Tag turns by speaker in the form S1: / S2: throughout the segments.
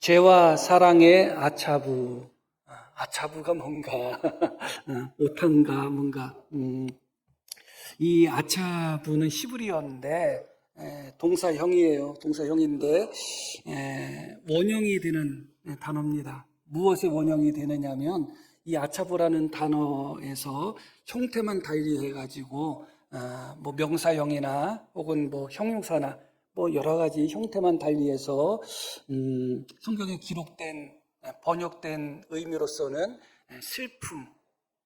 S1: 죄와 사랑의 아차부. 아차부가 뭔가, 오탄가, 뭔가, 이 아차부는 히브리어인데, 동사형이에요. 동사형인데, 원형이 되는 단어입니다. 무엇에 원형이 되느냐면, 이 아차부라는 단어에서 형태만 달리해가지고, 뭐 명사형이나 혹은 뭐 형용사나 뭐 여러 가지 형태만 달리해서 성경에 기록된 번역된 의미로서는 슬픔,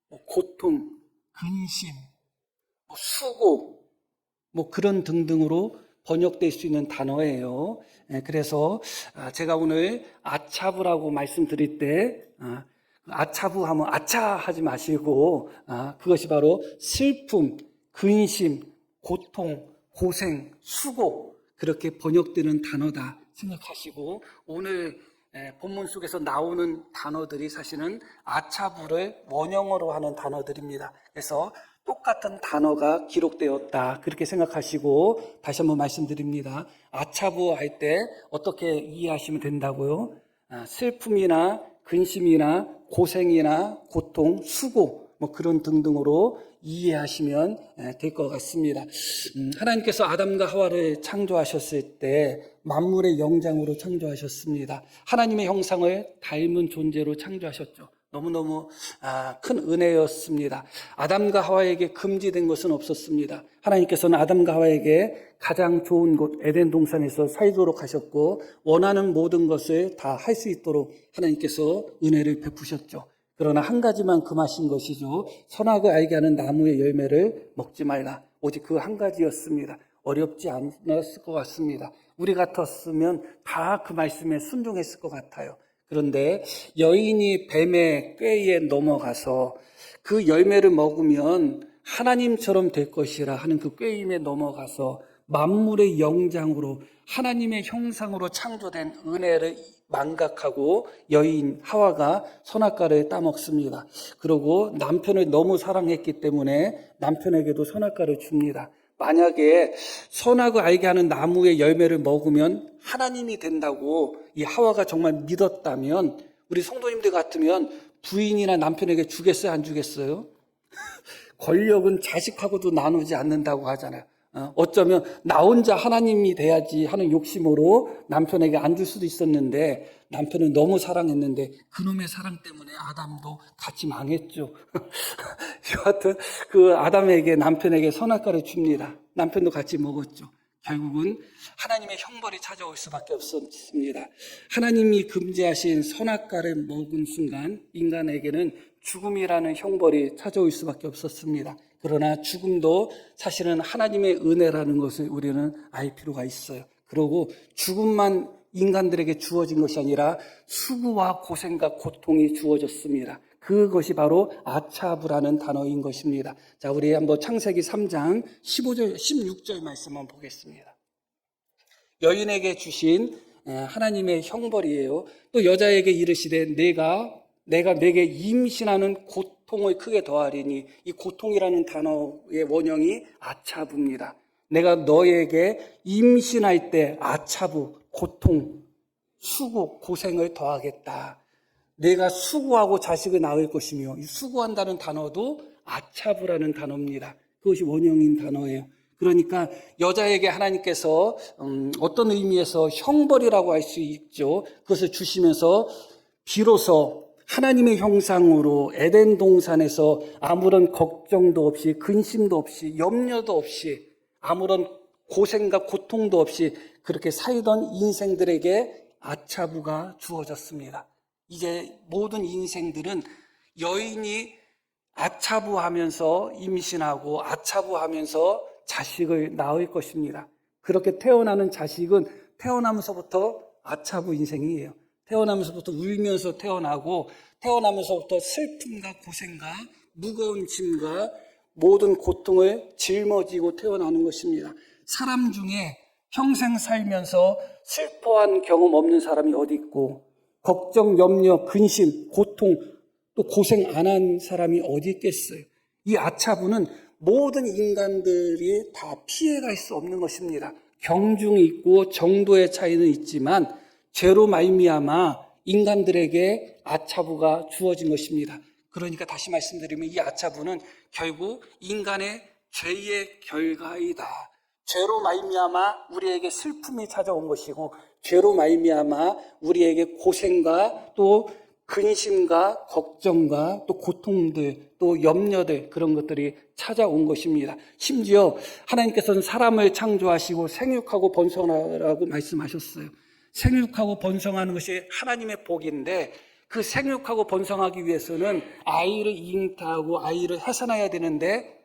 S1: 뭐 고통, 근심, 뭐 수고, 뭐 그런 등등으로 번역될 수 있는 단어예요. 그래서 제가 오늘 아차부라고 말씀드릴 때 아차부 하면 아차 하지 마시고 그것이 바로 슬픔, 근심, 고통, 고생, 수고 그렇게 번역되는 단어다 생각하시고 오늘 본문 속에서 나오는 단어들이 사실은 아차부를 원형어로 하는 단어들입니다. 그래서 똑같은 단어가 기록되었다 그렇게 생각하시고 다시 한번 말씀드립니다. 아차부 할 때 어떻게 이해하시면 된다고요? 슬픔이나 근심이나 고생이나 고통, 수고 뭐 그런 등등으로 이해하시면 될 것 같습니다. 하나님께서 아담과 하와를 창조하셨을 때 만물의 영장으로 창조하셨습니다. 하나님의 형상을 닮은 존재로 창조하셨죠. 너무너무 큰 은혜였습니다. 아담과 하와에게 금지된 것은 없었습니다. 하나님께서는 아담과 하와에게 가장 좋은 곳 에덴 동산에서 살도록 하셨고 원하는 모든 것을 다 할 수 있도록 하나님께서 은혜를 베푸셨죠. 그러나 한 가지만 금하신 것이죠. 선악을 알게 하는 나무의 열매를 먹지 말라. 오직 그 한 가지였습니다. 어렵지 않았을 것 같습니다. 우리 같았으면 다 그 말씀에 순종했을 것 같아요. 그런데 여인이 뱀의 꾀에 넘어가서 그 열매를 먹으면 하나님처럼 될 것이라 하는 그 꾀임에 넘어가서 만물의 영장으로 하나님의 형상으로 창조된 은혜를 망각하고 여인 하와가 선악과를 따먹습니다. 그리고 남편을 너무 사랑했기 때문에 남편에게도 선악과를 줍니다. 만약에 선악을 알게 하는 나무의 열매를 먹으면 하나님이 된다고 이 하와가 정말 믿었다면 우리 성도님들 같으면 부인이나 남편에게 주겠어요? 안 주겠어요? 권력은 자식하고도 나누지 않는다고 하잖아요. 어쩌면 나 혼자 하나님이 돼야지 하는 욕심으로 남편에게 안 줄 수도 있었는데 남편은 너무 사랑했는데 그놈의 사랑 때문에 아담도 같이 망했죠. 여하튼 그 아담에게 남편에게 선악과를 줍니다. 남편도 같이 먹었죠. 결국은 하나님의 형벌이 찾아올 수밖에 없었습니다. 하나님이 금지하신 선악과를 먹은 순간 인간에게는 죽음이라는 형벌이 찾아올 수밖에 없었습니다. 그러나 죽음도 사실은 하나님의 은혜라는 것을 우리는 알 필요가 있어요. 그리고 죽음만 인간들에게 주어진 것이 아니라 수고와 고생과 고통이 주어졌습니다. 그것이 바로 아차부라는 단어인 것입니다. 자, 우리 한번 창세기 3장 15절, 16절 말씀 한번 보겠습니다. 여인에게 주신 하나님의 형벌이에요. 또 여자에게 이르시되 내가 내게 임신하는 고통을 크게 더하리니 이 고통이라는 단어의 원형이 아차부입니다. 내가 너에게 임신할 때 아차부, 고통, 수고, 고생을 더하겠다. 내가 수고하고 자식을 낳을 것이며 이 수고한다는 단어도 아차부라는 단어입니다. 그것이 원형인 단어예요. 그러니까 여자에게 하나님께서 어떤 의미에서 형벌이라고 할 수 있죠. 그것을 주시면서 비로소 하나님의 형상으로 에덴 동산에서 아무런 걱정도 없이 근심도 없이 염려도 없이 아무런 고생과 고통도 없이 그렇게 살던 인생들에게 아차부가 주어졌습니다. 이제 모든 인생들은 여인이 아차부하면서 임신하고 아차부하면서 자식을 낳을 것입니다. 그렇게 태어나는 자식은 태어나면서부터 아차부 인생이에요. 태어나면서부터 울면서 태어나고 태어나면서부터 슬픔과 고생과 무거운 짐과 모든 고통을 짊어지고 태어나는 것입니다. 사람 중에 평생 살면서 슬퍼한 경험 없는 사람이 어디 있고 걱정, 염려, 근심, 고통 또 고생 안 한 사람이 어디 있겠어요. 이 아차부는 모든 인간들이 다 피해갈 수 없는 것입니다. 경중이 있고 정도의 차이는 있지만 죄로 말미암아 인간들에게 아차부가 주어진 것입니다. 그러니까 다시 말씀드리면 이 아차부는 결국 인간의 죄의 결과이다. 죄로 말미암아 우리에게 슬픔이 찾아온 것이고 죄로 말미암아 우리에게 고생과 또 근심과 걱정과 또 고통들 또 염려들 그런 것들이 찾아온 것입니다. 심지어 하나님께서는 사람을 창조하시고 생육하고 번성하라고 말씀하셨어요. 생육하고 번성하는 것이 하나님의 복인데 그 생육하고 번성하기 위해서는 아이를 잉태하고 아이를 해산해야 되는데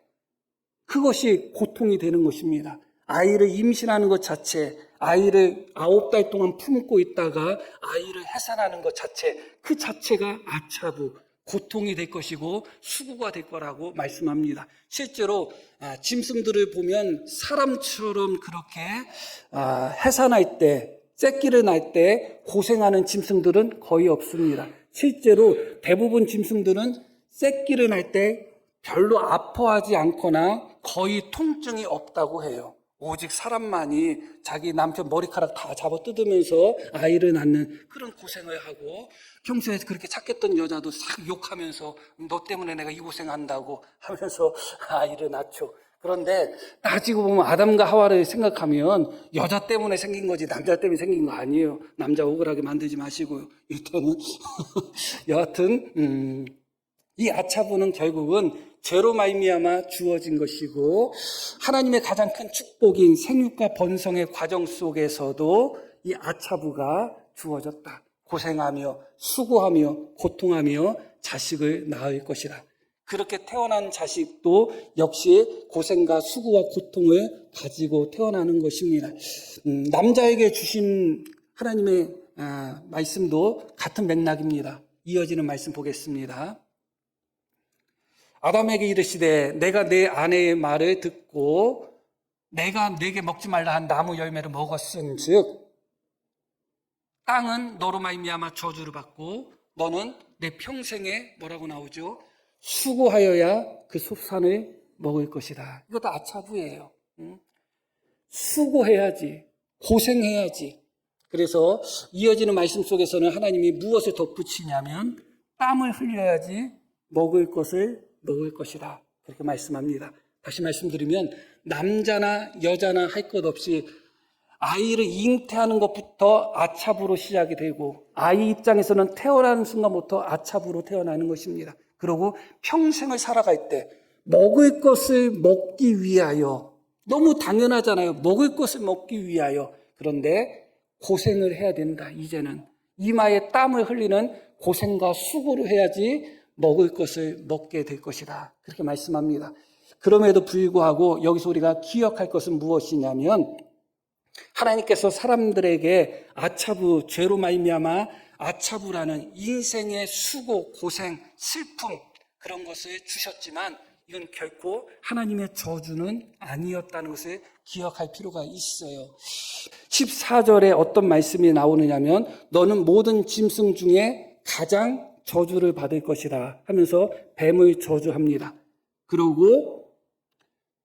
S1: 그것이 고통이 되는 것입니다. 아이를 임신하는 것 자체, 아이를 9달 동안 품고 있다가 아이를 해산하는 것 자체, 그 자체가 아차부, 고통이 될 것이고 수고가 될 거라고 말씀합니다. 실제로 짐승들을 보면 사람처럼 그렇게 해산할 때, 새끼를 낳을 때 고생하는 짐승들은 거의 없습니다. 실제로 대부분 짐승들은 새끼를 낳을 때 별로 아파하지 않거나 거의 통증이 없다고 해요. 오직 사람만이 자기 남편 머리카락 다 잡아 뜯으면서 아이를 낳는 그런 고생을 하고 평소에 그렇게 착했던 여자도 싹 욕하면서 너 때문에 내가 이 고생한다고 하면서 아이를 낳죠. 그런데 따지고 보면 아담과 하와를 생각하면 여자 때문에 생긴 거지 남자 때문에 생긴 거 아니에요. 남자 억울하게 만들지 마시고요. 일단은 여하튼 이 아차부는 결국은 죄로 말미암아 주어진 것이고 하나님의 가장 큰 축복인 생육과 번성의 과정 속에서도 이 아차부가 주어졌다. 고생하며 수고하며 고통하며 자식을 낳을 것이다. 그렇게 태어난 자식도 역시 고생과 수고와 고통을 가지고 태어나는 것입니다. 남자에게 주신 하나님의 말씀도 같은 맥락입니다. 이어지는 말씀 보겠습니다. 아담에게 이르시되 내가 내 아내의 말을 듣고 내가 내게 먹지 말라 한 나무 열매를 먹었은즉 땅은 너로 말미암아 저주를 받고 너는 내 평생에 뭐라고 나오죠? 수고하여야 그 숲산을 먹을 것이다. 이것도 아차부예요. 수고해야지, 고생해야지. 그래서 이어지는 말씀 속에서는 하나님이 무엇을 덧붙이냐면 땀을 흘려야지 먹을 것을 먹을 것이다. 그렇게 말씀합니다. 다시 말씀드리면 남자나 여자나 할 것 없이 아이를 잉태하는 것부터 아차부로 시작이 되고 아이 입장에서는 태어나는 순간부터 아차부로 태어나는 것입니다. 그리고 평생을 살아갈 때 먹을 것을 먹기 위하여 너무 당연하잖아요. 먹을 것을 먹기 위하여 그런데 고생을 해야 된다. 이제는 이마에 땀을 흘리는 고생과 수고를 해야지 먹을 것을 먹게 될 것이다. 그렇게 말씀합니다. 그럼에도 불구하고 여기서 우리가 기억할 것은 무엇이냐면 하나님께서 사람들에게 아차부, 죄로 말미암아 아차부라는 인생의 수고, 고생, 슬픔 그런 것을 주셨지만 이건 결코 하나님의 저주는 아니었다는 것을 기억할 필요가 있어요. 14절에 어떤 말씀이 나오느냐면 너는 모든 짐승 중에 가장 저주를 받을 것이다 하면서 뱀을 저주합니다. 그리고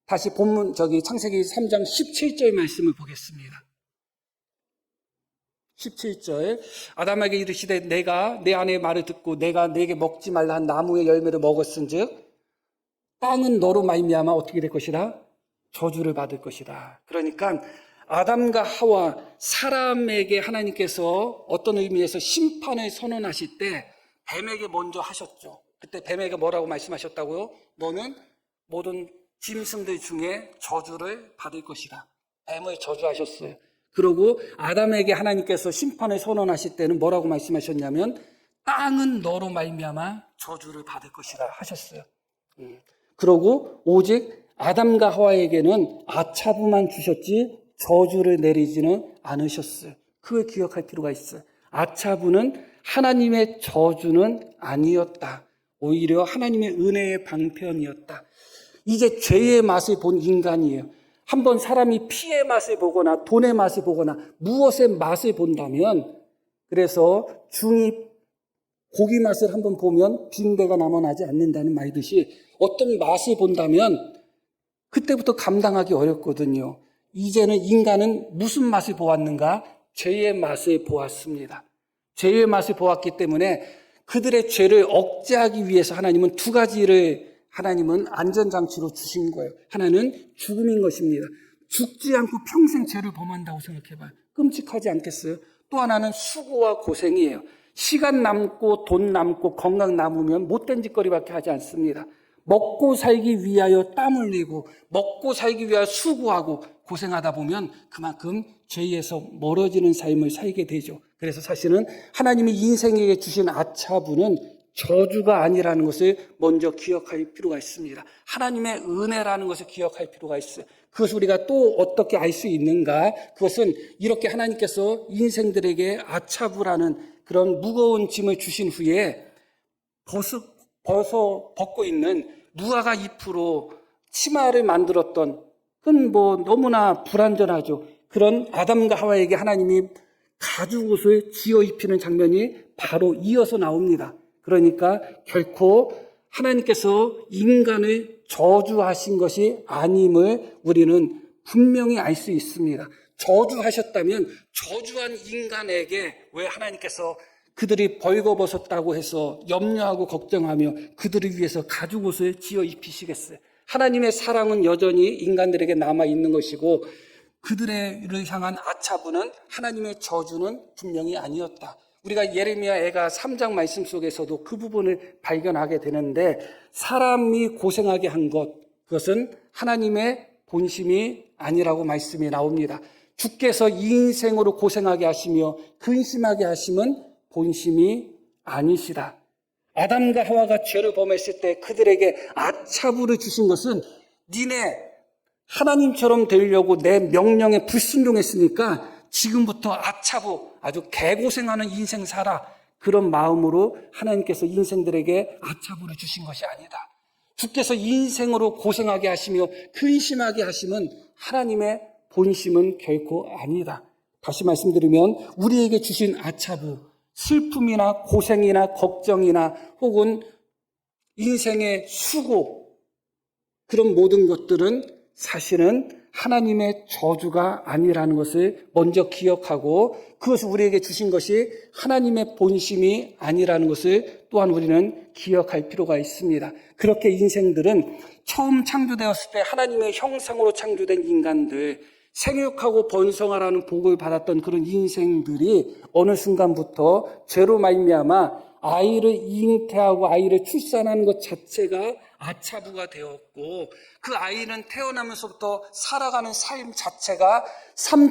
S1: 다시 본문 창세기 3장 17절 말씀을 보겠습니다. 17절 아담에게 이르시되 내가 내 아내의 말을 듣고 내가 내게 먹지 말라 한 나무의 열매를 먹었은즉 땅은 너로 말미암아 어떻게 될 것이다? 저주를 받을 것이다. 그러니까 아담과 하와 사람에게 하나님께서 어떤 의미에서 심판을 선언하실 때 뱀에게 먼저 하셨죠. 그때 뱀에게 뭐라고 말씀하셨다고요? 너는 모든 짐승들 중에 저주를 받을 것이다. 뱀을 저주하셨어요. 그리고 아담에게 하나님께서 심판을 선언하실 때는 뭐라고 말씀하셨냐면 땅은 너로 말미암아 저주를 받을 것이다 하셨어요. 그리고 오직 아담과 하와에게는 아차부만 주셨지 저주를 내리지는 않으셨어요. 그걸 기억할 필요가 있어요. 아차부는 하나님의 저주는 아니었다. 오히려 하나님의 은혜의 방편이었다. 이제 죄의 맛을 본 인간이에요. 한번 사람이 피의 맛을 보거나 돈의 맛을 보거나 무엇의 맛을 본다면 그래서 중이 고기 맛을 한번 보면 빈대가 남아나지 않는다는 말듯이 어떤 맛을 본다면 그때부터 감당하기 어렵거든요. 이제는 인간은 무슨 맛을 보았는가? 죄의 맛을 보았습니다. 죄의 맛을 보았기 때문에 그들의 죄를 억제하기 위해서 하나님은 두 가지를 하나님은 안전장치로 주신 거예요. 하나는 죽음인 것입니다. 죽지 않고 평생 죄를 범한다고 생각해봐요. 끔찍하지 않겠어요? 또 하나는 수고와 고생이에요. 시간 남고 돈 남고 건강 남으면 못된 짓거리밖에 하지 않습니다. 먹고 살기 위하여 땀 흘리고 먹고 살기 위하여 수고하고 고생하다 보면 그만큼 죄에서 멀어지는 삶을 살게 되죠. 그래서 사실은 하나님이 인생에게 주신 아차부는 저주가 아니라는 것을 먼저 기억할 필요가 있습니다. 하나님의 은혜라는 것을 기억할 필요가 있어요. 그것을 우리가 또 어떻게 알 수 있는가? 그것은 이렇게 하나님께서 인생들에게 아차부라는 그런 무거운 짐을 주신 후에 벗고 있는 무화과 잎으로 치마를 만들었던, 그건 너무나 불완전하죠. 그런 아담과 하와에게 하나님이 가죽옷을 지어 입히는 장면이 바로 이어서 나옵니다. 그러니까 결코 하나님께서 인간을 저주하신 것이 아님을 우리는 분명히 알 수 있습니다. 저주하셨다면 저주한 인간에게 왜 하나님께서 그들이 벌거벗었다고 해서 염려하고 걱정하며 그들을 위해서 가죽옷을 지어 입히시겠어요? 하나님의 사랑은 여전히 인간들에게 남아있는 것이고 그들을 향한 아차부는 하나님의 저주는 분명히 아니었다. 우리가 예레미야애가 3장 말씀 속에서도 그 부분을 발견하게 되는데 사람이 고생하게 한 것, 그것은 하나님의 본심이 아니라고 말씀이 나옵니다. 주께서 이 인생으로 고생하게 하시며 근심하게 하심은 본심이 아니시다. 아담과 하와가 죄를 범했을 때 그들에게 아차부를 주신 것은 니네 하나님처럼 되려고 내 명령에 불순종했으니까 지금부터 아차부, 아주 개고생하는 인생 살아. 그런 마음으로 하나님께서 인생들에게 아차부를 주신 것이 아니다. 주께서 인생으로 고생하게 하시며 근심하게 하심은 하나님의 본심은 결코 아니다. 다시 말씀드리면 우리에게 주신 아차부, 슬픔이나 고생이나 걱정이나 혹은 인생의 수고, 그런 모든 것들은 사실은 하나님의 저주가 아니라는 것을 먼저 기억하고 그것을 우리에게 주신 것이 하나님의 본심이 아니라는 것을 또한 우리는 기억할 필요가 있습니다. 그렇게 인생들은 처음 창조되었을 때 하나님의 형상으로 창조된 인간들, 생육하고 번성하라는 복을 받았던 그런 인생들이 어느 순간부터 죄로 말미암아 아이를 잉태하고 아이를 출산하는 것 자체가 아차부가 되었고 그 아이는 태어나면서부터 살아가는 삶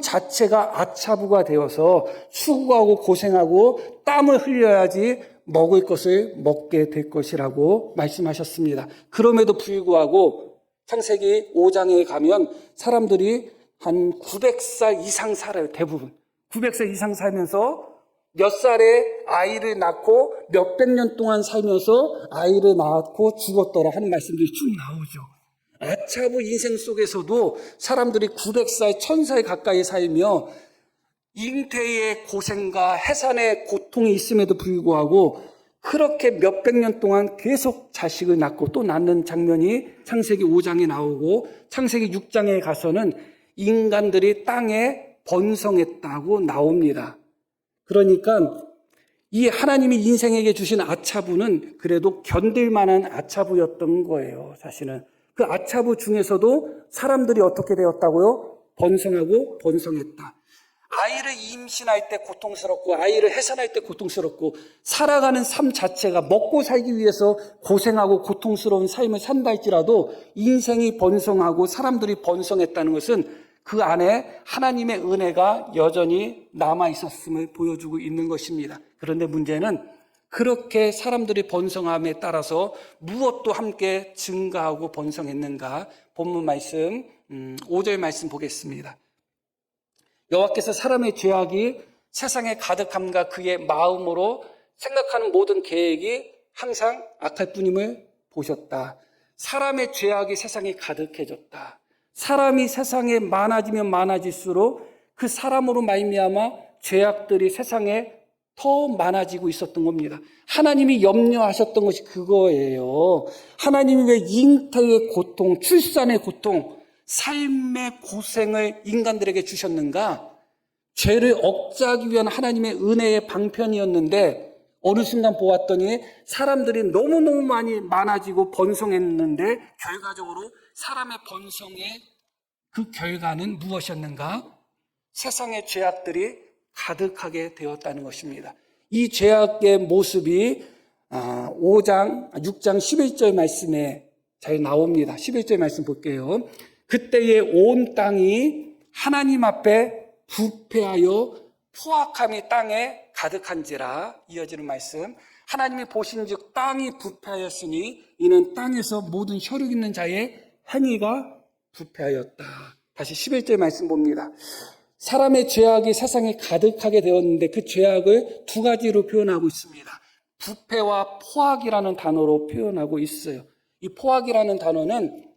S1: 자체가 아차부가 되어서 수고하고 고생하고 땀을 흘려야지 먹을 것을 먹게 될 것이라고 말씀하셨습니다. 그럼에도 불구하고 창세기 5장에 가면 사람들이 한 900살 이상 살아요. 대부분 900살 이상 살면서 몇 살에 아이를 낳고 몇백 년 동안 살면서 아이를 낳고 죽었더라 하는 말씀들이 쭉 나오죠. 아차부 인생 속에서도 사람들이 900살, 1000살 가까이 살며 잉태의 고생과 해산의 고통이 있음에도 불구하고 그렇게 몇백 년 동안 계속 자식을 낳고 또 낳는 장면이 창세기 5장에 나오고 창세기 6장에 가서는 인간들이 땅에 번성했다고 나옵니다. 그러니까 이 하나님이 인생에게 주신 아차부는 그래도 견딜 만한 아차부였던 거예요. 사실은 그 아차부 중에서도 사람들이 어떻게 되었다고요? 번성하고 번성했다. 아이를 임신할 때 고통스럽고 아이를 해산할 때 고통스럽고 살아가는 삶 자체가 먹고 살기 위해서 고생하고 고통스러운 삶을 산다 할지라도 인생이 번성하고 사람들이 번성했다는 것은 그 안에 하나님의 은혜가 여전히 남아 있었음을 보여주고 있는 것입니다. 그런데 문제는 그렇게 사람들이 번성함에 따라서 무엇도 함께 증가하고 번성했는가? 본문 말씀 5절 말씀 보겠습니다. 여호와께서 사람의 죄악이 세상에 가득함과 그의 마음으로 생각하는 모든 계획이 항상 악할 뿐임을 보셨다. 사람의 죄악이 세상에 가득해졌다. 사람이 세상에 많아지면 많아질수록 그 사람으로 말미암아 죄악들이 세상에 더 많아지고 있었던 겁니다. 하나님이 염려하셨던 것이 그거예요. 하나님이 왜 잉태의 고통, 출산의 고통, 삶의 고생을 인간들에게 주셨는가? 죄를 억제하기 위한 하나님의 은혜의 방편이었는데 어느 순간 보았더니 사람들이 너무너무 많아지고 번성했는데 결과적으로 사람의 번성의 그 결과는 무엇이었는가? 세상의 죄악들이 가득하게 되었다는 것입니다. 이 죄악의 모습이 6장 11절 말씀에 잘 나옵니다. 11절 말씀 볼게요. 그때에 온 땅이 하나님 앞에 부패하여 포악함이 땅에 가득한지라. 이어지는 말씀. 하나님이 보신즉 땅이 부패하였으니 이는 땅에서 모든 혈육 있는 자의 행위가 부패하였다. 다시 11절 말씀 봅니다. 사람의 죄악이 세상에 가득하게 되었는데 그 죄악을 두 가지로 표현하고 있습니다. 부패와 포악이라는 단어로 표현하고 있어요. 이 포악이라는 단어는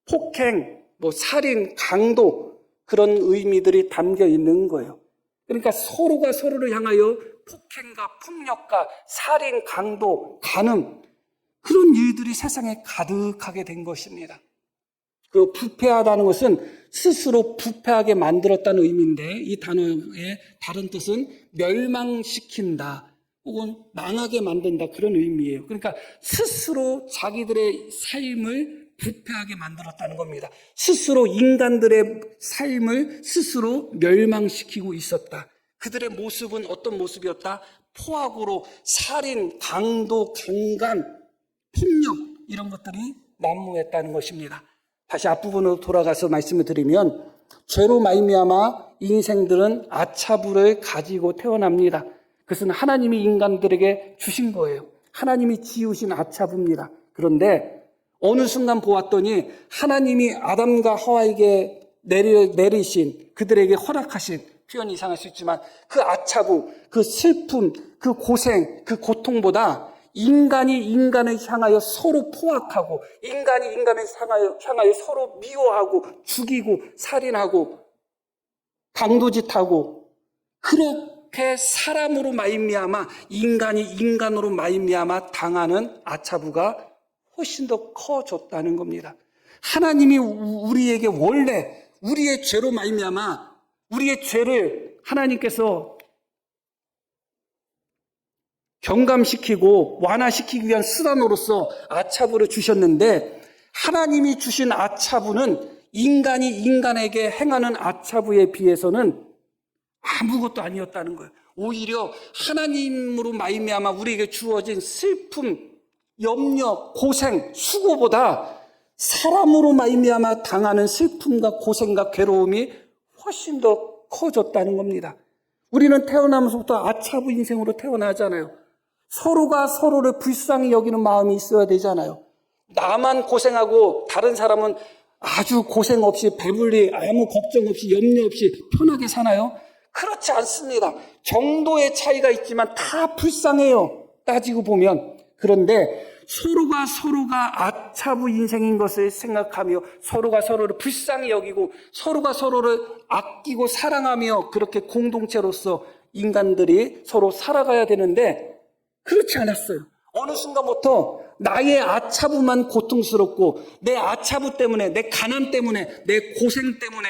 S1: 폭행, 살인, 강도 그런 의미들이 담겨 있는 거예요. 그러니까 서로가 서로를 향하여 폭행과 폭력과 살인, 강도, 간음 그런 일들이 세상에 가득하게 된 것입니다. 그 부패하다는 것은 스스로 부패하게 만들었다는 의미인데 이 단어의 다른 뜻은 멸망시킨다 혹은 망하게 만든다 그런 의미예요. 그러니까 스스로 자기들의 삶을 부패하게 만들었다는 겁니다. 스스로 인간들의 삶을 스스로 멸망시키고 있었다. 그들의 모습은 어떤 모습이었다? 포악으로 살인, 강도, 강간, 폭력 이런 것들이 난무했다는 것입니다. 다시 앞부분으로 돌아가서 말씀을 드리면 죄로 말미암아 인생들은 아차부를 가지고 태어납니다. 그것은 하나님이 인간들에게 주신 거예요. 하나님이 지으신 아차부입니다. 그런데 어느 순간 보았더니 하나님이 아담과 하와에게 내리신 그들에게 허락하신 표현이 이상할 수 있지만 그 아차부, 그 슬픔, 그 고생, 그 고통보다 인간이 인간을 향하여 서로 포악하고 인간이 인간을 향하여 서로 미워하고 죽이고 살인하고 강도짓하고 그렇게 사람으로 말미암아 인간이 인간으로 말미암아 당하는 아차부가 훨씬 더 커졌다는 겁니다. 하나님이 우리에게 원래 우리의 죄로 말미암아 우리의 죄를 하나님께서 경감시키고 완화시키기 위한 수단으로서 아차부를 주셨는데 하나님이 주신 아차부는 인간이 인간에게 행하는 아차부에 비해서는 아무것도 아니었다는 거예요. 오히려 하나님으로 말미암아 우리에게 주어진 슬픔, 염려, 고생, 수고보다 사람으로 말미암아 당하는 슬픔과 고생과 괴로움이 훨씬 더 커졌다는 겁니다. 우리는 태어나면서부터 아차부 인생으로 태어나잖아요. 서로가 서로를 불쌍히 여기는 마음이 있어야 되잖아요. 나만 고생하고 다른 사람은 아주 고생 없이 배불리 아무 걱정 없이 염려 없이 편하게 사나요? 그렇지 않습니다. 정도의 차이가 있지만 다 불쌍해요. 따지고 보면. 그런데 서로가 아차부 인생인 것을 생각하며 서로가 서로를 불쌍히 여기고 서로가 서로를 아끼고 사랑하며 그렇게 공동체로서 인간들이 서로 살아가야 되는데 그렇지 않았어요. 어느 순간부터 나의 아차부만 고통스럽고 내 아차부 때문에 내 가난 때문에 내 고생 때문에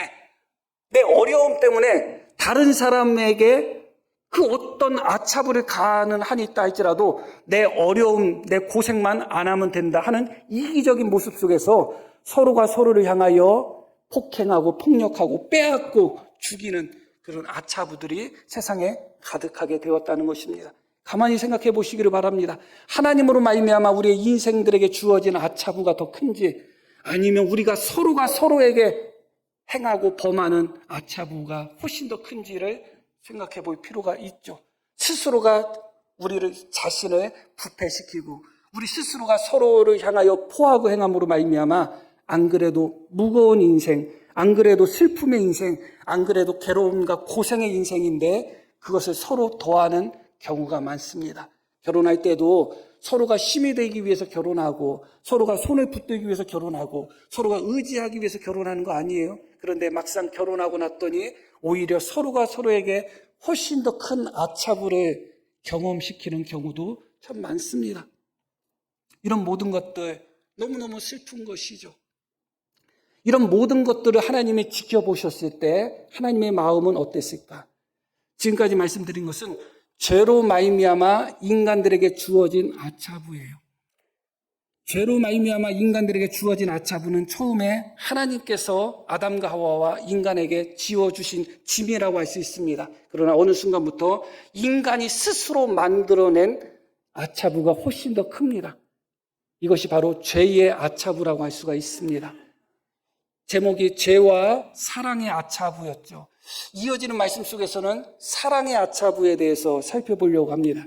S1: 내 어려움 때문에 다른 사람에게 그 어떤 아차부를 가는 한이 있다 할지라도 내 어려움, 내 고생만 안 하면 된다 하는 이기적인 모습 속에서 서로가 서로를 향하여 폭행하고 폭력하고 빼앗고 죽이는 그런 아차부들이 세상에 가득하게 되었다는 것입니다. 가만히 생각해 보시기를 바랍니다. 하나님으로 말미암아 우리의 인생들에게 주어진 아차부가 더 큰지 아니면 우리가 서로가 서로에게 행하고 범하는 아차부가 훨씬 더 큰지를 생각해 볼 필요가 있죠. 스스로가 우리를 자신을 부패시키고 우리 스스로가 서로를 향하여 포하고 행함으로 말미암아 안 그래도 무거운 인생, 안 그래도 슬픔의 인생, 안 그래도 괴로움과 고생의 인생인데 그것을 서로 더하는 경우가 많습니다. 결혼할 때도 서로가 힘이 되기 위해서 결혼하고 서로가 손을 붙들기 위해서 결혼하고 서로가 의지하기 위해서 결혼하는 거 아니에요? 그런데 막상 결혼하고 났더니 오히려 서로가 서로에게 훨씬 더 큰 아차부를 경험시키는 경우도 참 많습니다. 이런 모든 것들 너무너무 슬픈 것이죠. 이런 모든 것들을 하나님이 지켜보셨을 때 하나님의 마음은 어땠을까? 지금까지 말씀드린 것은 죄로 말미암아 인간들에게 주어진 아차부예요. 죄로 말미암아 인간들에게 주어진 아차부는 처음에 하나님께서 아담과 하와와 인간에게 지어주신 짐이라고 할 수 있습니다. 그러나 어느 순간부터 인간이 스스로 만들어낸 아차부가 훨씬 더 큽니다. 이것이 바로 죄의 아차부라고 할 수가 있습니다. 제목이 죄와 사랑의 아차부였죠. 이어지는 말씀 속에서는 사랑의 아차부에 대해서 살펴보려고 합니다.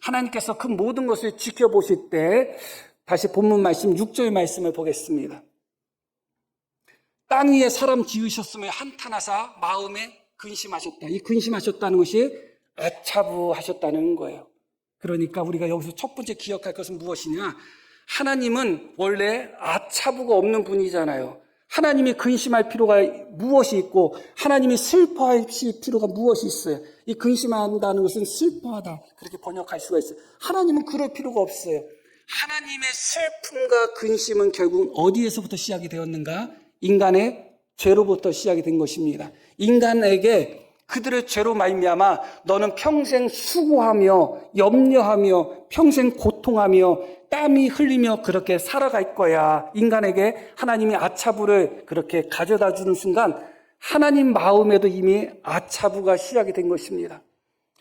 S1: 하나님께서 그 모든 것을 지켜보실 때 다시 본문 말씀 6절 말씀을 보겠습니다. 땅 위에 사람 지으셨으며 한탄하사 마음에 근심하셨다. 이 근심하셨다는 것이 아차부하셨다는 거예요. 그러니까 우리가 여기서 첫 번째 기억할 것은 무엇이냐? 하나님은 원래 아차부가 없는 분이잖아요. 하나님이 근심할 필요가 무엇이 있고 하나님이 슬퍼하실 필요가 무엇이 있어요? 이 근심한다는 것은 슬퍼하다, 그렇게 번역할 수가 있어요. 하나님은 그럴 필요가 없어요. 하나님의 슬픔과 근심은 결국 어디에서부터 시작이 되었는가? 인간의 죄로부터 시작이 된 것입니다. 인간에게 그들의 죄로 말미암아 너는 평생 수고하며 염려하며 평생 고통하며 땀이 흘리며 그렇게 살아갈 거야. 인간에게 하나님이 아차부를 그렇게 가져다 주는 순간 하나님 마음에도 이미 아차부가 시작이 된 것입니다.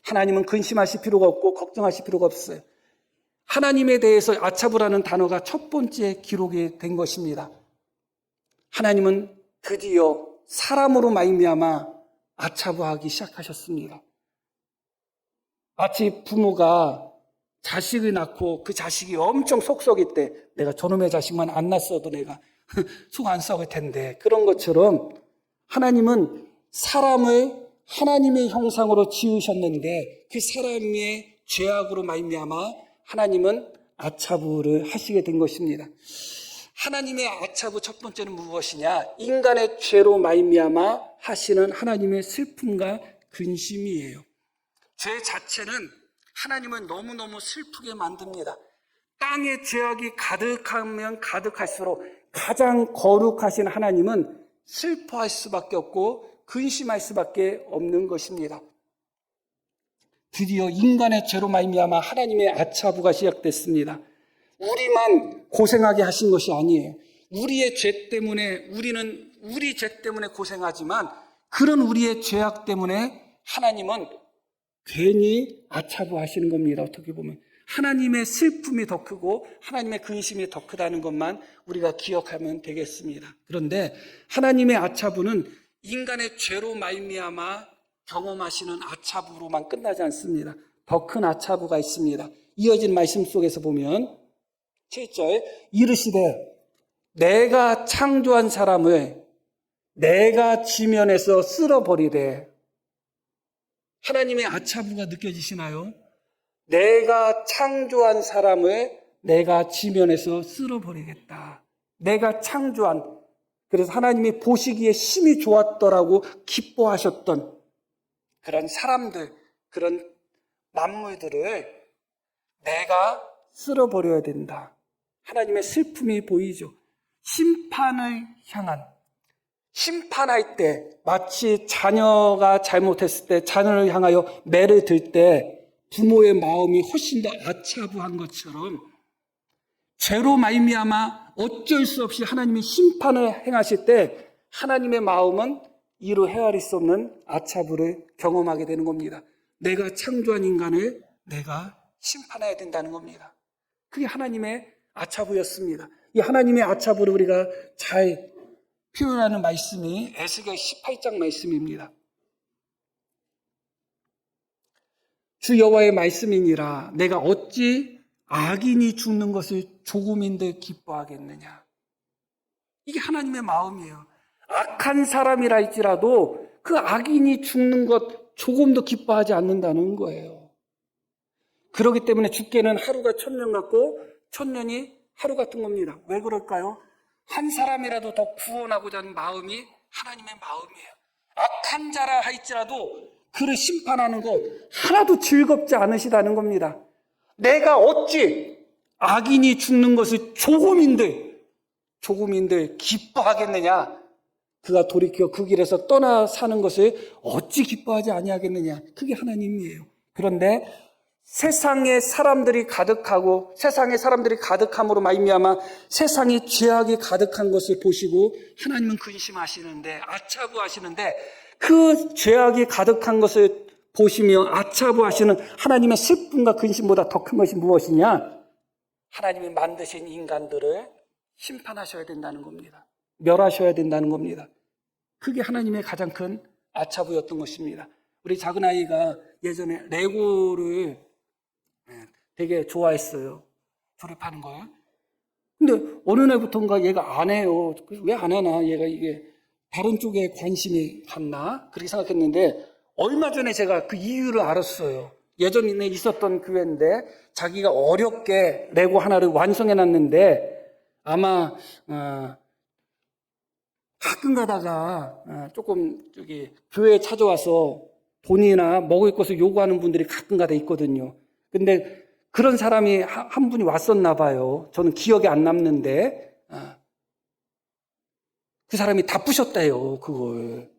S1: 하나님은 근심하실 필요가 없고 걱정하실 필요가 없어요. 하나님에 대해서 아차부라는 단어가 첫 번째 기록이 된 것입니다. 하나님은 드디어 사람으로 말미암아 아차부하기 시작하셨습니다. 마치 부모가 자식을 낳고 그 자식이 엄청 속 썩일 때 내가 저놈의 자식만 안 낳았어도 내가 속 안 썩을 텐데, 그런 것처럼 하나님은 사람을 하나님의 형상으로 지으셨는데 그 사람의 죄악으로 말미암아 하나님은 아차부를 하시게 된 것입니다. 하나님의 아차부 첫 번째는 무엇이냐? 인간의 죄로 말미암아 하시는 하나님의 슬픔과 근심이에요. 죄 자체는 하나님은 너무너무 슬프게 만듭니다. 땅에 죄악이 가득하면 가득할수록 가장 거룩하신 하나님은 슬퍼할 수밖에 없고 근심할 수밖에 없는 것입니다. 드디어 인간의 죄로 말미암아 하나님의 아차부가 시작됐습니다. 우리만 고생하게 하신 것이 아니에요. 우리의 죄 때문에 우리는 우리 죄 때문에 고생하지만 그런 우리의 죄악 때문에 하나님은 괜히 아차부하시는 겁니다. 어떻게 보면 하나님의 슬픔이 더 크고 하나님의 근심이 더 크다는 것만 우리가 기억하면 되겠습니다. 그런데 하나님의 아차부는 인간의 죄로 말미암아 경험하시는 아차부로만 끝나지 않습니다. 더 큰 아차부가 있습니다. 이어진 말씀 속에서 보면 7절 이르시되 내가 창조한 사람을 내가 지면에서 쓸어버리되. 하나님의 아차부가 느껴지시나요? 내가 창조한 사람을 내가 지면에서 쓸어버리겠다. 내가 창조한, 그래서 하나님이 보시기에 심히 좋았더라고 기뻐하셨던 그런 사람들, 그런 만물들을 내가 쓸어버려야 된다. 하나님의 슬픔이 보이죠. 심판을 향한, 심판할 때 마치 자녀가 잘못했을 때 자녀를 향하여 매를 들 때 부모의 마음이 훨씬 더 아차부한 것처럼 죄로 말미암아 어쩔 수 없이 하나님이 심판을 행하실 때 하나님의 마음은 이루 헤아릴 수 없는 아차부를 경험하게 되는 겁니다. 내가 창조한 인간을 내가 심판해야 된다는 겁니다. 그게 하나님의 아차부였습니다. 이 하나님의 아차부를 우리가 잘 표현하는 말씀이 에스겔 18장 말씀입니다. 주 여호와의 말씀이니라 내가 어찌 악인이 죽는 것을 조금인들 기뻐하겠느냐. 이게 하나님의 마음이에요. 악한 사람이라 할지라도 그 악인이 죽는 것 조금도 기뻐하지 않는다는 거예요. 그렇기 때문에 죽게는 하루가 1000년 같고 1000년이 하루 같은 겁니다. 왜 그럴까요? 한 사람이라도 더 구원하고자 하는 마음이 하나님의 마음이에요. 악한 자라 할지라도 그를 심판하는 것 하나도 즐겁지 않으시다는 겁니다. 내가 어찌 악인이 죽는 것을 조금인들 기뻐하겠느냐. 그가 돌이켜 그 길에서 떠나 사는 것을 어찌 기뻐하지 아니하겠느냐. 그게 하나님이에요. 그런데 세상에 사람들이 가득하고 세상에 사람들이 가득함으로 말미암아 세상에 죄악이 가득한 것을 보시고 하나님은 근심하시는데, 아차부하시는데, 그 죄악이 가득한 것을 보시며 아차부하시는 하나님의 슬픔과 근심보다 더 큰 것이 무엇이냐? 하나님이 만드신 인간들을 심판하셔야 된다는 겁니다. 멸하셔야 된다는 겁니다. 그게 하나님의 가장 큰 아차부였던 것입니다. 우리 작은 아이가 예전에 레고를 되게 좋아했어요. 조립하는 걸. 근데 어느 날부터인가 얘가 안 해요. 왜 안 하나? 얘가 이게 다른 쪽에 관심이 갔나? 그렇게 생각했는데 얼마 전에 제가 그 이유를 알았어요. 예전에 있었던 교회인데 자기가 어렵게 레고 하나를 완성해놨는데 아마 가끔 가다가 조금 교회에 찾아와서 돈이나 먹을 것을 요구하는 분들이 가끔 가다 있거든요. 근데 그런 사람이 한 분이 왔었나 봐요. 저는 기억이 안 남는데 그 사람이 다 부셨대요, 그걸.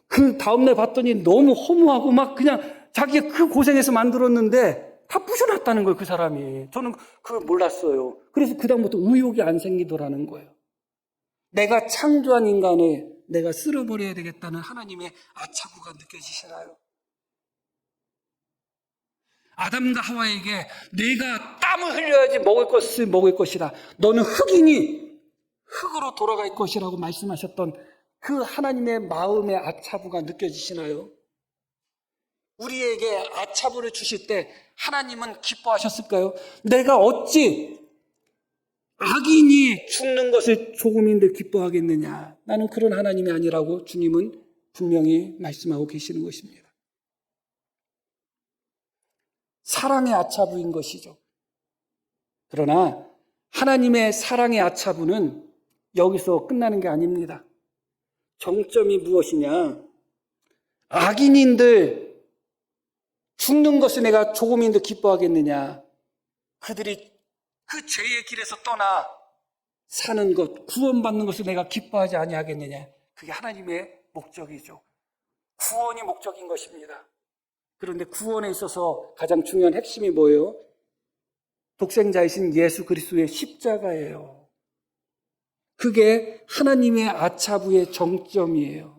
S1: 그 다음날 봤더니 너무 허무하고 막 그냥 자기가 그 고생해서 만들었는데 다 부셔놨다는 거예요, 그 사람이. 저는 그걸 몰랐어요. 그래서 그다음부터 의욕이 안 생기더라는 거예요. 내가 창조한 인간을 내가 쓸어버려야 되겠다는 하나님의 아차구가 느껴지시나요? 아담과 하와에게 네가 땀을 흘려야지 먹을 것을 먹을 것이다. 너는 흙이니 흙으로 돌아갈 것이라고 말씀하셨던 그 하나님의 마음의 아차부가 느껴지시나요? 우리에게 아차부를 주실 때 하나님은 기뻐하셨을까요? 내가 어찌 악인이 죽는 것을 조금인들 기뻐하겠느냐. 나는 그런 하나님이 아니라고 주님은 분명히 말씀하고 계시는 것입니다. 사랑의 아차부인 것이죠. 그러나 하나님의 사랑의 아차부는 여기서 끝나는 게 아닙니다. 정점이 무엇이냐? 악인인들 죽는 것을 내가 조금인들 기뻐하겠느냐? 그들이 그 죄의 길에서 떠나 사는 것, 구원받는 것을 내가 기뻐하지 아니하겠느냐? 그게 하나님의 목적이죠. 구원이 목적인 것입니다. 그런데 구원에 있어서 가장 중요한 핵심이 뭐예요? 독생자이신 예수 그리스도의 십자가예요. 그게 하나님의 아차부의 정점이에요.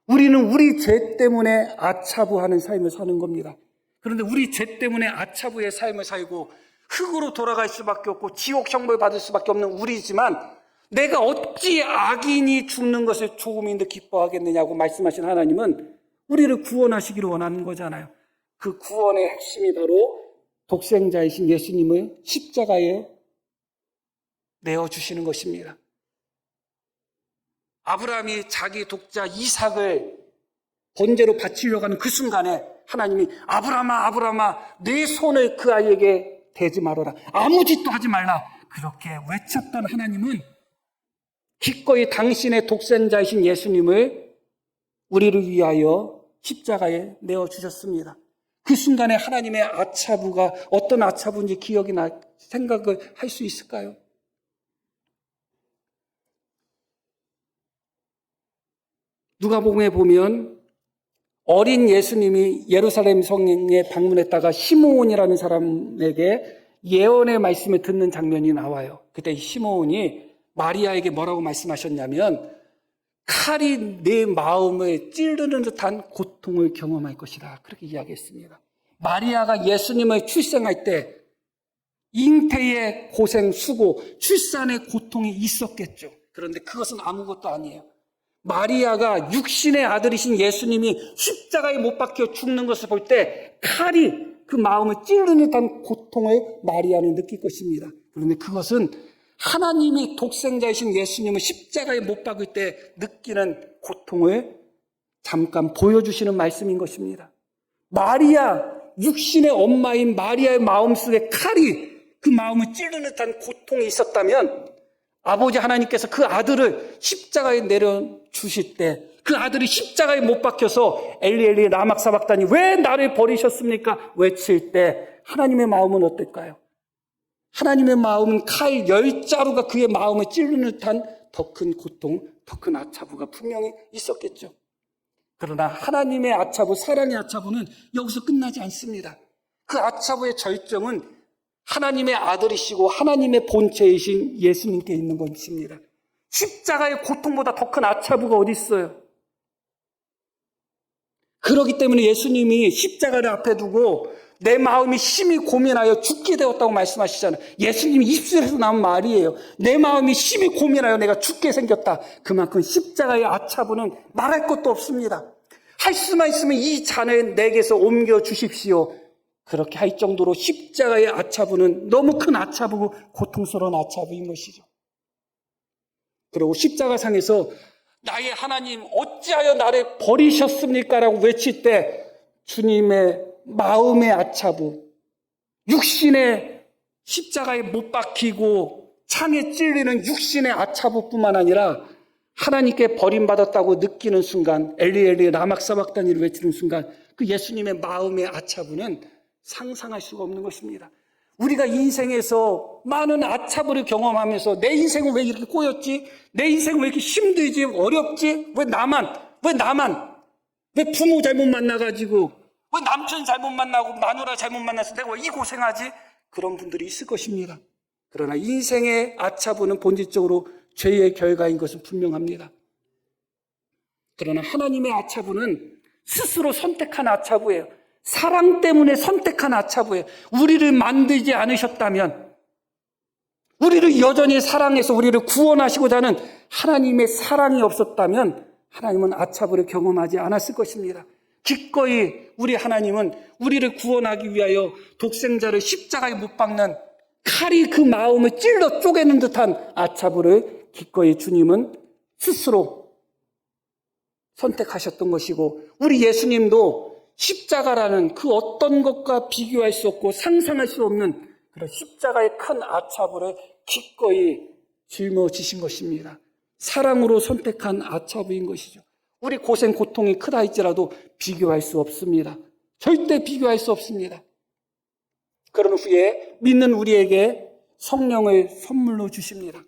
S1: 우리는 우리 죄 때문에 아차부하는 삶을 사는 겁니다. 그런데 우리 죄 때문에 아차부의 삶을 살고 흙으로 돌아갈 수밖에 없고 지옥 형벌 받을 수밖에 없는 우리지만 내가 어찌 악인이 죽는 것을 조금인데 기뻐하겠느냐고 말씀하신 하나님은 우리를 구원하시기를 원하는 거잖아요. 그 구원의 핵심이 바로 독생자이신 예수님을 십자가에 내어주시는 것입니다. 아브라함이 자기 독자 이삭을 번제로 바치려고 하는 그 순간에 하나님이 아브라함아 아브라함아 내 손을 그 아이에게 대지 말아라. 아무 짓도 하지 말라. 그렇게 외쳤던 하나님은 기꺼이 당신의 독생자이신 예수님을 우리를 위하여 십자가에 내어주셨습니다. 그 순간에 하나님의 아차부가 어떤 아차부인지 기억이 생각을 할 수 있을까요? 누가복음에 보면 어린 예수님이 예루살렘 성에 방문했다가 시므온이라는 사람에게 예언의 말씀을 듣는 장면이 나와요. 그때 시므온이 마리아에게 뭐라고 말씀하셨냐면 칼이 내 마음을 찌르는 듯한 고통을 경험할 것이다. 그렇게 이야기했습니다. 마리아가 예수님을 출생할 때 잉태의 고생, 수고, 출산의 고통이 있었겠죠. 그런데 그것은 아무것도 아니에요. 마리아가 육신의 아들이신 예수님이 십자가에 못 박혀 죽는 것을 볼 때 칼이 그 마음을 찌르는 듯한 고통을 마리아는 느낄 것입니다. 그런데 그것은 하나님이 독생자이신 예수님을 십자가에 못 박을 때 느끼는 고통을 잠깐 보여주시는 말씀인 것입니다. 마리아, 육신의 엄마인 마리아의 마음속에 칼이 그 마음을 찌르는 듯한 고통이 있었다면 아버지 하나님께서 그 아들을 십자가에 내려주실 때 그 아들이 십자가에 못 박혀서 엘리 엘리 라막 사박다니 왜 나를 버리셨습니까? 외칠 때 하나님의 마음은 어떨까요? 하나님의 마음은 칼 10자루가 그의 마음을 찌르는 듯한 더 큰 고통, 더 큰 아차부가 분명히 있었겠죠. 그러나 하나님의 아차부, 사랑의 아차부는 여기서 끝나지 않습니다. 그 아차부의 절정은 하나님의 아들이시고 하나님의 본체이신 예수님께 있는 것입니다. 십자가의 고통보다 더 큰 아차부가 어디 있어요? 그렇기 때문에 예수님이 십자가를 앞에 두고 내 마음이 심히 고민하여 죽게 되었다고 말씀하시잖아요. 예수님이 입술에서 나온 말이에요. 내 마음이 심히 고민하여 내가 죽게 생겼다. 그만큼 십자가의 아차부는 말할 것도 없습니다. 할 수만 있으면 이 잔을 내게서 옮겨 주십시오. 그렇게 할 정도로 십자가의 아차부는 너무 큰 아차부고 고통스러운 아차부인 것이죠. 그리고 십자가상에서 나의 하나님 어찌하여 나를 버리셨습니까? 라고 외칠 때 주님의 마음의 아차부, 육신의 십자가에 못 박히고 창에 찔리는 육신의 아차부뿐만 아니라 하나님께 버림받았다고 느끼는 순간, 엘리 엘리 라막 사박다니를 외치는 순간 그 예수님의 마음의 아차부는 상상할 수가 없는 것입니다. 우리가 인생에서 많은 아차부를 경험하면서 내 인생은 왜 이렇게 꼬였지? 내 인생은 왜 이렇게 힘들지? 어렵지? 왜 나만? 왜 부모 잘못 만나가지고? 왜 남편 잘못 만나고 마누라 잘못 만나서 내가 왜 이 고생하지? 그런 분들이 있을 것입니다. 그러나 인생의 아차부는 본질적으로 죄의 결과인 것은 분명합니다. 그러나 하나님의 아차부는 스스로 선택한 아차부예요. 사랑 때문에 선택한 아차부예요. 우리를 만들지 않으셨다면, 우리를 여전히 사랑해서 우리를 구원하시고자 하는 하나님의 사랑이 없었다면 하나님은 아차부를 경험하지 않았을 것입니다. 기꺼이 우리 하나님은 우리를 구원하기 위하여 독생자를 십자가에 못 박는 칼이 그 마음을 찔러 쪼개는 듯한 아차부를 기꺼이 주님은 스스로 선택하셨던 것이고, 우리 예수님도 십자가라는 그 어떤 것과 비교할 수 없고 상상할 수 없는 그런 십자가의 큰 아차부를 기꺼이 짊어지신 것입니다. 사랑으로 선택한 아차부인 것이죠. 우리 고생 고통이 크다 할지라도 비교할 수 없습니다. 절대 비교할 수 없습니다. 그런 후에 믿는 우리에게 성령을 선물로 주십니다.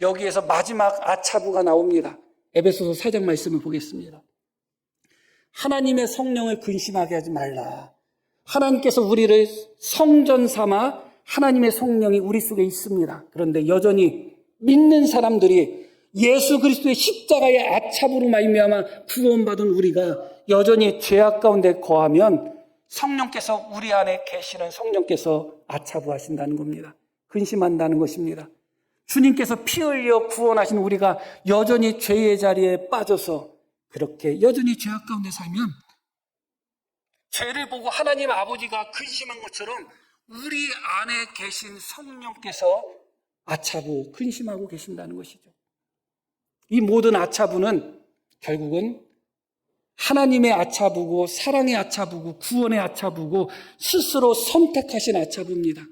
S1: 여기에서 마지막 아차부가 나옵니다. 에베소서 4장 말씀을 보겠습니다. 하나님의 성령을 근심하게 하지 말라. 하나님께서 우리를 성전 삼아 하나님의 성령이 우리 속에 있습니다. 그런데 여전히 믿는 사람들이 예수 그리스도의 십자가의 아차부로 말미암아 구원받은 우리가 여전히 죄악 가운데 거하면 성령께서 우리 안에 계시는 성령께서 아차부하신다는 겁니다. 근심한다는 것입니다. 주님께서 피 흘려 구원하신 우리가 여전히 죄의 자리에 빠져서 그렇게 여전히 죄악 가운데 살면 죄를 보고 하나님 아버지가 근심한 것처럼 우리 안에 계신 성령께서 아차부, 근심하고 계신다는 것이죠. 이 모든 아차부는 결국은 하나님의 아차부고 사랑의 아차부고 구원의 아차부고 스스로 선택하신 아차부입니다.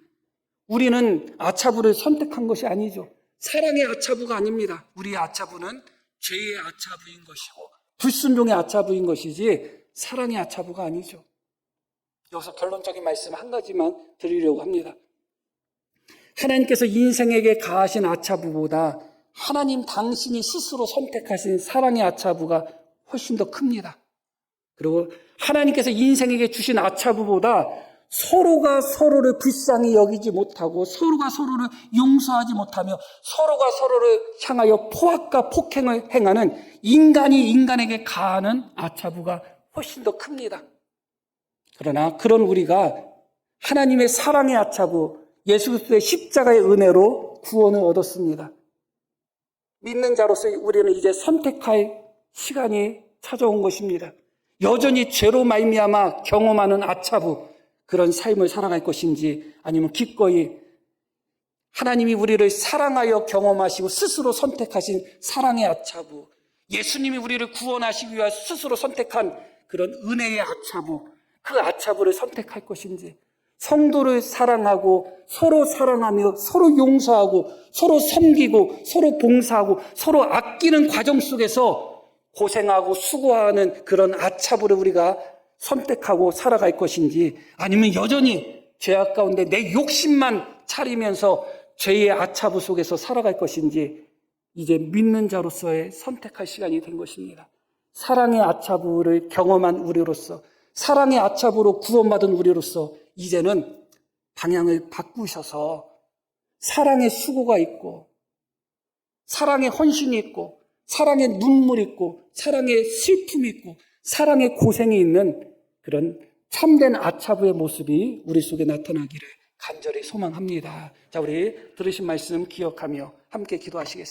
S1: 우리는 아차부를 선택한 것이 아니죠. 사랑의 아차부가 아닙니다. 우리의 아차부는 죄의 아차부인 것이고 불순종의 아차부인 것이지 사랑의 아차부가 아니죠. 여기서 결론적인 말씀 한 가지만 드리려고 합니다. 하나님께서 인생에게 가하신 아차부보다 하나님 당신이 스스로 선택하신 사랑의 아차부가 훨씬 더 큽니다. 그리고 하나님께서 인생에게 주신 아차부보다 서로가 서로를 불쌍히 여기지 못하고 서로가 서로를 용서하지 못하며 서로가 서로를 향하여 포악과 폭행을 행하는 인간이 인간에게 가하는 아차부가 훨씬 더 큽니다. 그러나 그런 우리가 하나님의 사랑의 아차부, 예수 그리스도의 십자가의 은혜로 구원을 얻었습니다. 믿는 자로서 우리는 이제 선택할 시간이 찾아온 것입니다. 여전히 죄로 말미암아 경험하는 아차부, 그런 삶을 살아갈 것인지 아니면 기꺼이 하나님이 우리를 사랑하여 경험하시고 스스로 선택하신 사랑의 아차부, 예수님이 우리를 구원하시기 위해 스스로 선택한 그런 은혜의 아차부, 그 아차부를 선택할 것인지, 성도를 사랑하고 서로 사랑하며 서로 용서하고 서로 섬기고 서로 봉사하고 서로 아끼는 과정 속에서 고생하고 수고하는 그런 아차부를 우리가 선택하고 살아갈 것인지, 아니면 여전히 죄악 가운데 내 욕심만 차리면서 죄의 아차부 속에서 살아갈 것인지, 이제 믿는 자로서의 선택할 시간이 된 것입니다. 사랑의 아차부를 경험한 우리로서, 사랑의 아차부로 구원받은 우리로서 이제는 방향을 바꾸셔서 사랑의 수고가 있고, 사랑의 헌신이 있고, 사랑의 눈물이 있고, 사랑의 슬픔이 있고, 사랑의 고생이 있는 그런 참된 아차부의 모습이 우리 속에 나타나기를 간절히 소망합니다. 자, 우리 들으신 말씀 기억하며 함께 기도하시겠습니다.